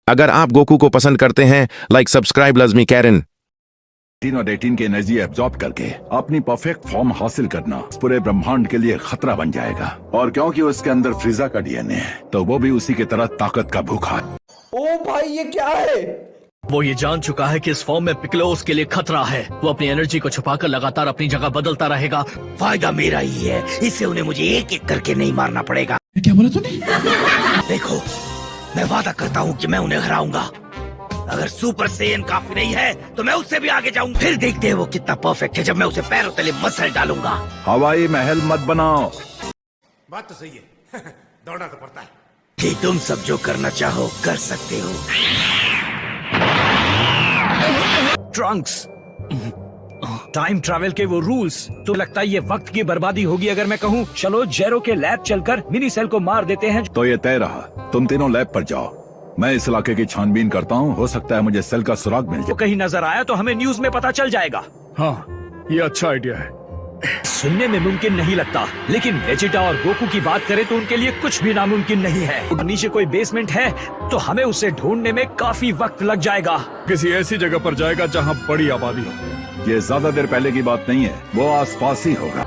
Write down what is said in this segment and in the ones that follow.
अगर आप गोकू को पसंद करते हैं, लाइक सब्सक्राइब लज़मी कैरन। 18 और 18 की एनर्जी एब्जॉर्ब करके अपनी परफेक्ट फॉर्म हासिल करना पूरे ब्रह्मांड के लिए खतरा बन जाएगा। और क्योंकि उसके अंदर फ्रीजा का डीएनए है, तो वो भी उसी की तरह ताकत का भूखा है। ओ भाई ये क्या है? वो ये जान चुका है कि इस फॉर्म में पिकलो उसके लिए खतरा है। वो अपनी एनर्जी को छुपाकर लगातार अपनी जगह बदलता रहेगा। फायदा मेरा ही है, इससे उन्हें मुझे एक एक करके नहीं मारना पड़ेगा। क्या बोला तूने? देखो, मैं वादा करता हूँ कि मैं उन्हें हराऊंगा। अगर सुपर सेयन काफी नहीं है तो मैं उससे भी आगे जाऊंगा। फिर देखते हैं वो कितना परफेक्ट है जब मैं उसे पैरों तले मसल डालूंगा। हवाई महल मत बनाओ। बात तो सही है। दौड़ना तो पड़ता है कि तुम सब जो करना चाहो कर सकते हो। ट्रंक्स, टाइम ट्रैवल के वो रूल्स, तो लगता है ये वक्त की बर्बादी होगी अगर मैं कहूँ चलो जेरो के लैब चलकर मिनी सेल को मार देते हैं। तो ये तय रहा, तुम तीनों लैब पर जाओ। मैं इस इलाके की छानबीन करता हूँ, हो सकता है मुझे सेल का सुराग मिल तो जाए। कहीं नजर आया तो हमें न्यूज में पता चल जाएगा। हाँ, ये अच्छा आइडिया है। सुनने में मुमकिन नहीं लगता, लेकिन वेजिटा और गोकू की बात करें तो उनके लिए कुछ भी नामुमकिन नहीं है। नीचे कोई बेसमेंट है तो हमें उसे ढूंढने में काफी वक्त लग जाएगा। किसी ऐसी जगह पर जाएगा जहाँ बड़ी आबादी हो। ये ज्यादा देर पहले की बात नहीं है, वो आसपास ही होगा।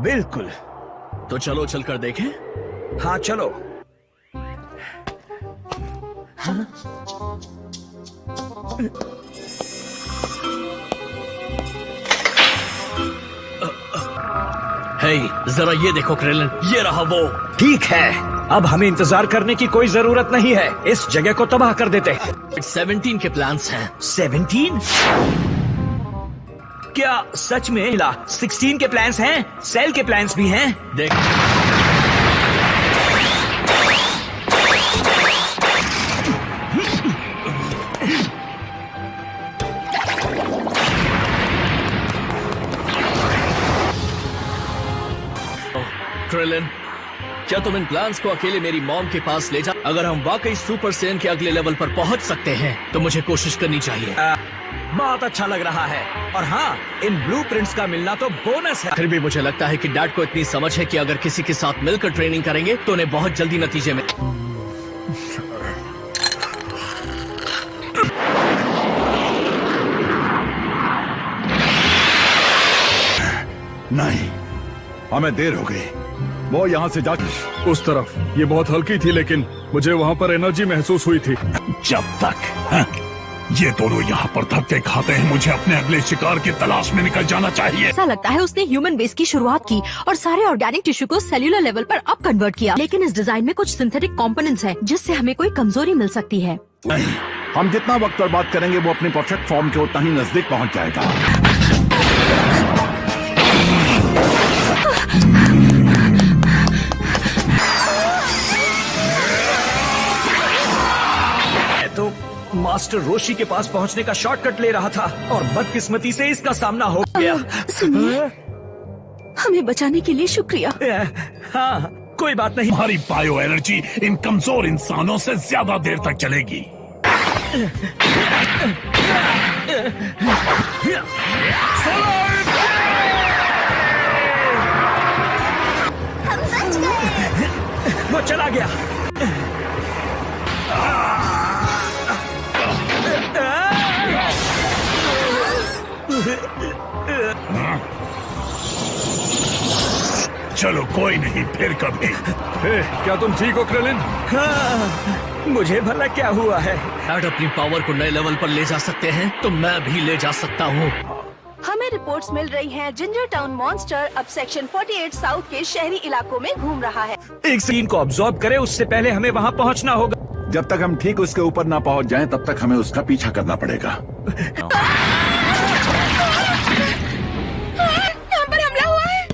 बिल्कुल, तो चलो चलकर देखें। हाँ चलो। हे, जरा ये देखो क्रेलन, ये रहा वो। ठीक है, अब हमें इंतजार करने की कोई जरूरत नहीं है। इस जगह को तबाह कर देते हैं। 17 के प्लान्स हैं। 17? क्या सच में? 16 के प्लान्स हैं, सेल के प्लान्स भी हैं। देख, क्रेलन, क्या तुम इन प्लान्स को अकेले मेरी मॉम के पास ले जा? अगर हम वाकई सुपर सेन के अगले लेवल पर पहुंच सकते हैं तो मुझे कोशिश करनी चाहिए। बहुत अच्छा लग रहा है। और हाँ, इन ब्लूप्रिंट्स का मिलना तो बोनस है। फिर भी मुझे लगता है कि डैड को इतनी समझ है कि अगर किसी के साथ मिलकर ट्रेनिंग करेंगे तो उन्हें बहुत जल्दी नतीजे में। नहीं, हमें देर हो गई। वो यहाँ से जा। उस तरफ ये बहुत हल्की थी, लेकिन मुझे वहाँ पर एनर्जी महसूस हुई थी। जब तक ये दोनों यहाँ पर धक्के खाते हैं, मुझे अपने अगले शिकार की तलाश में निकल जाना चाहिए। ऐसा लगता है उसने ह्यूमन बेस की शुरुआत की और सारे ऑर्गेनिक टिश्यू को सेल्यूलर लेवल पर अप कन्वर्ट किया। लेकिन इस डिजाइन में कुछ सिंथेटिक कंपोनेंट्स हैं, जिससे हमें कोई कमजोरी मिल सकती है। नहीं, हम जितना वक्त बर्बाद करेंगे वो अपनी परफेक्ट फॉर्म के उतना ही नजदीक पहुँच जाएगा। तो मास्टर रोशी के पास पहुंचने का शॉर्टकट ले रहा था और बदकिस्मती से इसका सामना हो गया। सुनिए, हमें बचाने के लिए शुक्रिया। हाँ, कोई बात नहीं। हमारी बायो एनर्जी इन कमजोर इंसानों से ज्यादा देर तक चलेगी। वो चला गया। चलो कोई नहीं, फिर कभी। हे, क्या तुम ठीक हो क्रेलिन? हाँ, मुझे भला क्या हुआ है? डैड अपनी पावर को नए लेवल पर ले जा सकते हैं तो मैं भी ले जा सकता हूँ। हमें रिपोर्ट्स मिल रही हैं, जिंजर टाउन मॉन्स्टर अब सेक्शन 48 साउथ के शहरी इलाकों में घूम रहा है। एक सीन को ऑब्जॉर्व करे, उससे पहले हमें वहाँ पहुँचना होगा। जब तक हम ठीक उसके ऊपर ना पहुँच जाएं, तब तक हमें उसका पीछा करना पड़ेगा। यहाँ पर हमला हुआ है।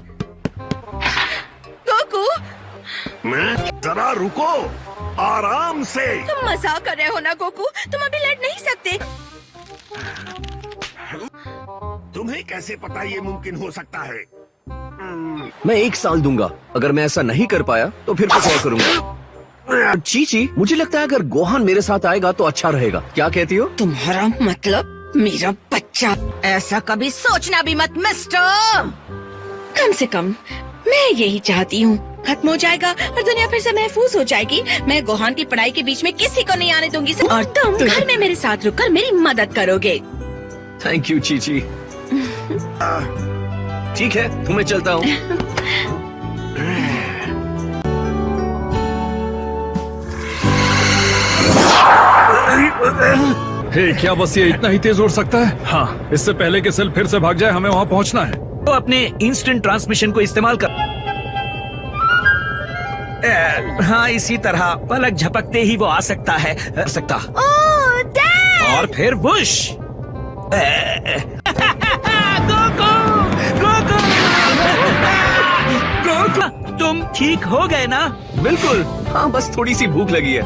गोकू, जरा रुको, आराम से। तुम मजाक कर रहे हो ना गोकू? तुम अभी लड़ नहीं सकते। तुम्हें कैसे पता ये मुमकिन हो सकता है? मैं 1 साल दूंगा। अगर मैं ऐसा नहीं कर पाया तो फिर कुछ और करूंगा। चीची, मुझे लगता है अगर गोहान मेरे साथ आएगा तो अच्छा रहेगा। क्या कहती हो? तुम्हारा मतलब मेरा बच्चा? ऐसा कभी सोचना भी मत मिस्टर। कम से कम मैं यही चाहती हूँ, खत्म हो जाएगा और दुनिया फिर से महफूज हो जाएगी। मैं गोहान की पढ़ाई के बीच में किसी को नहीं आने दूंगी और तुम घर में मेरे साथ रुककर मेरी मदद करोगे। Thank you Chichi. ठीक है, तो मैं चलता हूँ। हे, क्या बस ये इतना ही तेज उड़ सकता है? हाँ, इससे पहले कि सेल फिर से भाग जाए हमें वहाँ पहुँचना है। तो अपने इंस्टेंट ट्रांसमिशन को इस्तेमाल कर। हाँ, इसी तरह पलक झपकते ही वो आ सकता है। ओह, डैड! और फिर बुश। गोकू! गोकू! गोकू! तुम ठीक हो गए ना? बिल्कुल, हाँ, बस थोड़ी सी भूख लगी है।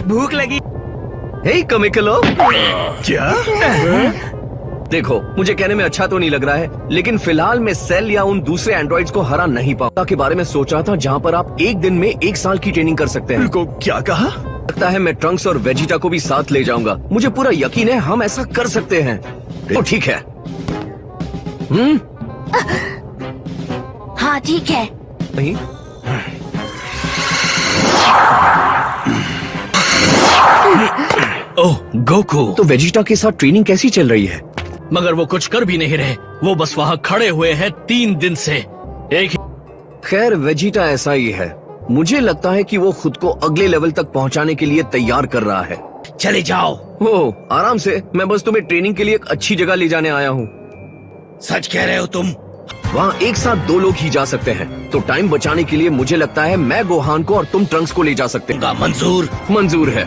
भूख लगी। हे कमिकलो, क्या? देखो, मुझे कहने में अच्छा तो नहीं लग रहा है, लेकिन फिलहाल मैं सेल या उन दूसरे एंड्रॉइड्स को हरा नहीं पाऊंगा के बारे में सोचा था, जहाँ पर आप एक दिन में 1 साल की ट्रेनिंग कर सकते हैं। को क्या कहा? लगता है मैं ट्रंक्स और वेजिटा को भी साथ ले जाऊंगा। मुझे पूरा यकीन है हम ऐसा कर सकते हैं। तो ठीक है। हाँ ठीक है। नहीं, ओह गोकू, तो वेजिटा के साथ ट्रेनिंग कैसी चल रही है? मगर वो कुछ कर भी नहीं रहे। वो बस वहाँ खड़े हुए हैं 3 दिन से। एक खैर, वेजिटा ऐसा ही है। मुझे लगता है कि वो खुद को अगले लेवल तक पहुंचाने के लिए तैयार कर रहा है। चले जाओ। ओह, आराम से। मैं बस तुम्हें ट्रेनिंग के लिए एक अच्छी जगह ले जाने आया हूँ। सच कह रहे हो तुम? वहाँ एक साथ 2 लोग ही जा सकते हैं, तो टाइम बचाने के लिए मुझे लगता है मैं गोहान को और तुम ट्रंक्स को ले जा सकते हैं। मंजूर? मंजूर है।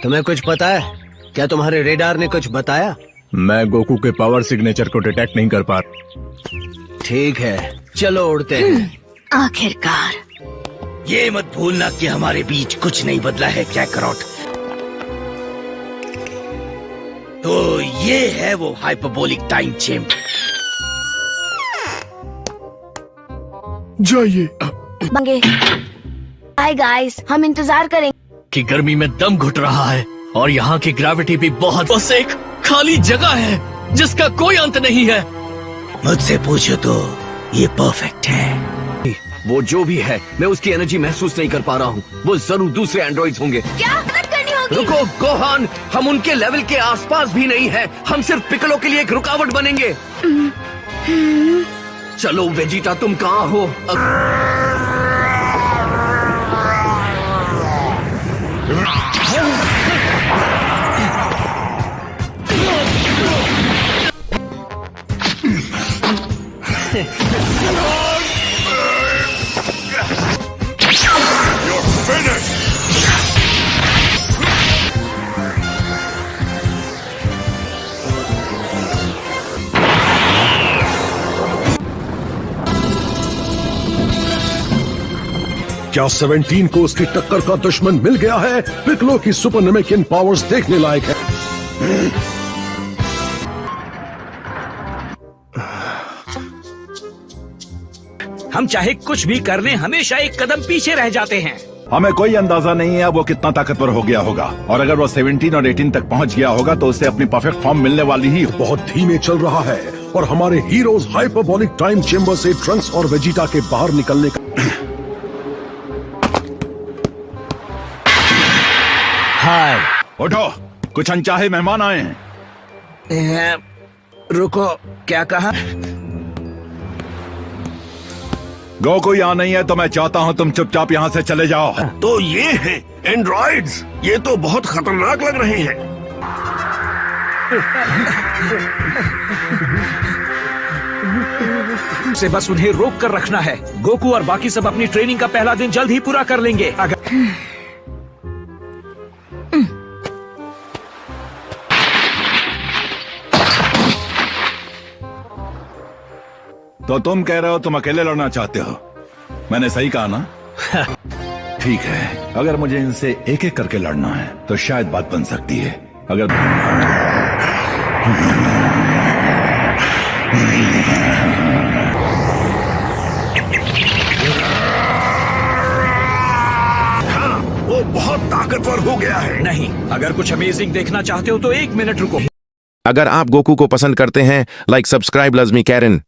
तुम्हें कुछ पता है? क्या तुम्हारे रेडार ने कुछ बताया? मैं गोकू के पावर सिग्नेचर को डिटेक्ट नहीं कर पा रहा। ठीक है, चलो उड़ते हैं। आखिरकार। ये मत भूलना कि हमारे बीच कुछ नहीं बदला है कैकरॉट। तो ये है वो हाइपरबोलिक टाइम चेम्बर। जाइए। मंगे। हाय गाइस, हम इंतजार करेंगे। की गर्मी में दम घुट रहा है और यहाँ की ग्रेविटी भी बहुत। बस एक खाली जगह है जिसका कोई अंत नहीं है। मुझसे पूछो तो ये परफेक्ट है। वो जो भी है, मैं उसकी एनर्जी महसूस नहीं कर पा रहा हूँ। वो जरूर दूसरे एंड्रॉइड्स होंगे। क्या मदद करनी होगी? रुको गोहान, हम उनके लेवल के आसपास भी नहीं है। हम सिर्फ पिकलो के लिए एक रुकावट बनेंगे। चलो वेजिटा, तुम कहाँ हो? क्या 17 को उसकी टक्कर का दुश्मन मिल गया है? पिकलो की सुपर नेमेकियन पावर्स देखने लायक है। हम चाहे कुछ भी कर लें, हमेशा एक कदम पीछे रह जाते हैं। हमें कोई अंदाजा नहीं है वो कितना ताकतवर हो गया होगा, और अगर वो 17 और 18 तक पहुंच गया होगा तो उसे अपनी परफेक्ट फॉर्म मिलने वाली ही। बहुत धीमे चल रहा है और हमारे हीरोज हाइपरबोलिक टाइम चेम्बर से ट्रंक्स और वेजिटा के बाहर निकलने का। हाय, उठो, कुछ अनचाहे मेहमान आए हैं। रुको, क्या कहा? गोकू यहाँ नहीं है तो मैं चाहता हूँ तुम चुपचाप यहाँ से चले जाओ। तो ये है एंड्रॉइड्स। ये तो बहुत खतरनाक लग रहे हैं। से बस उन्हें रोक कर रखना है। गोकू और बाकी सब अपनी ट्रेनिंग का पहला दिन जल्द ही पूरा कर लेंगे। अगर तो तुम कह रहे हो तुम अकेले लड़ना चाहते हो? मैंने सही कहा ना? ठीक है, अगर मुझे इनसे एक एक करके लड़ना है तो शायद बात बन सकती है। अगर ताकतवर हो गया है। नहीं, अगर कुछ अमेजिंग देखना चाहते हो तो 1 मिनट रुको। अगर आप गोकू को पसंद करते हैं लाइक सब्सक्राइब लाजमी कैरन।